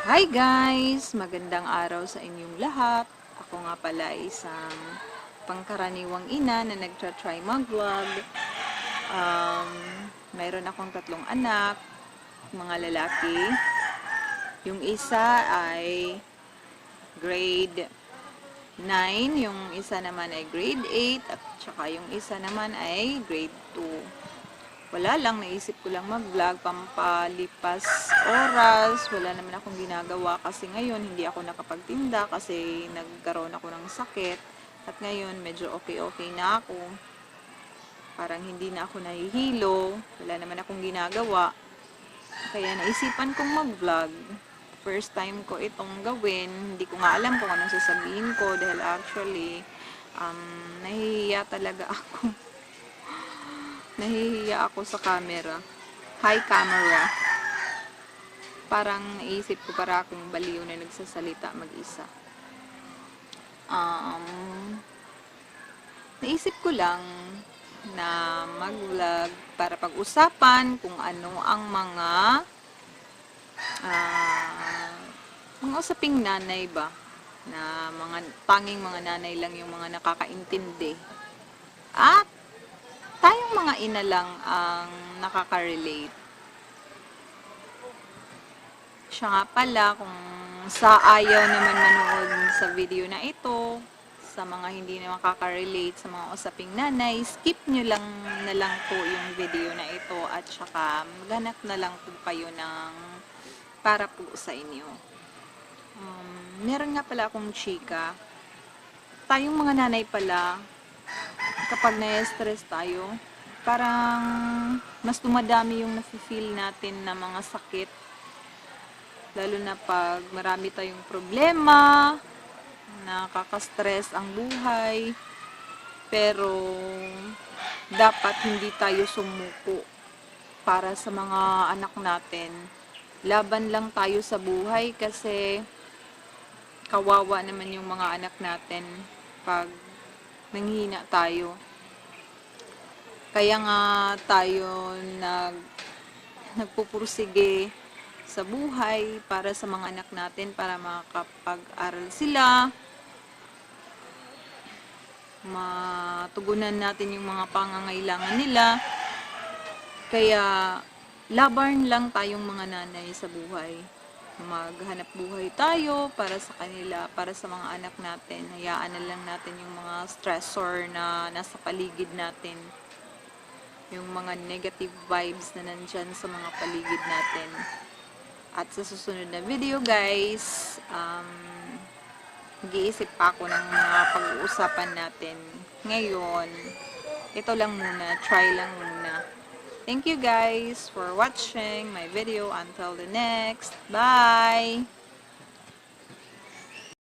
Hi guys! Magandang araw sa inyong lahat. Ako nga pala ay isang pangkaraniwang ina na nagtra-try mag-vlog. Um, Mayroon akong 3 anak, mga lalaki. Yung isa ay grade 9, yung isa naman ay grade 8, at saka yung isa naman ay grade 2. Wala lang, naisip ko lang mag-vlog, pampalipas oras. Wala naman akong ginagawa kasi ngayon hindi ako nakapagtinda kasi nagkaroon ako ng sakit. At ngayon medyo okay na ako. Parang hindi na ako nahihilo. Wala naman akong ginagawa. Kaya naisipan kong mag-vlog. First time ko itong gawin. Hindi ko nga alam kung anong sasabihin ko dahil actually nahihiya talaga ako. Nahihiya ako sa camera. Hi camera. Parang naisip ko para akong baliw na nagsasalita mag-isa. Naisip ko lang na mag-vlog para pag-usapan kung ano ang mga usaping nanay ba, na tanging mga nanay lang yung mga nakakaintindi. At tayong mga ina lang ang nakaka-relate. Siya nga pala, kung sa ayaw naman manood sa video na ito, sa mga hindi na makaka-relate sa mga usaping nanay, skip nyo lang na lang po yung video na ito at saka maghanap na lang po kayo ng para po sa inyo. Meron nga pala akong chika. Tayong mga nanay pala, kapag na-stress tayo, parang mas dumadami yung nafe-feel natin na mga sakit. Lalo na pag marami tayong problema, nakaka-stress ang buhay. Pero dapat hindi tayo sumuko para sa mga anak natin. Laban lang tayo sa buhay kasi kawawa naman yung mga anak natin pag nanghina tayo. Kaya nga tayo nagpupursige sa buhay para sa mga anak natin, para makapag-aral sila, matugunan natin yung mga pangangailangan nila. Kaya laban lang tayong mga nanay sa buhay. Maghanap buhay tayo para sa kanila, para sa mga anak natin. Hayaan na lang natin yung mga stressor na nasa paligid natin, yung mga negative vibes na nandyan sa mga paligid natin. At sa susunod na video guys, mag-iisip pa ako ng mga pag-uusapan natin. Ngayon, ito lang muna, try lang muna. Thank you guys for watching my video. Until the next, bye!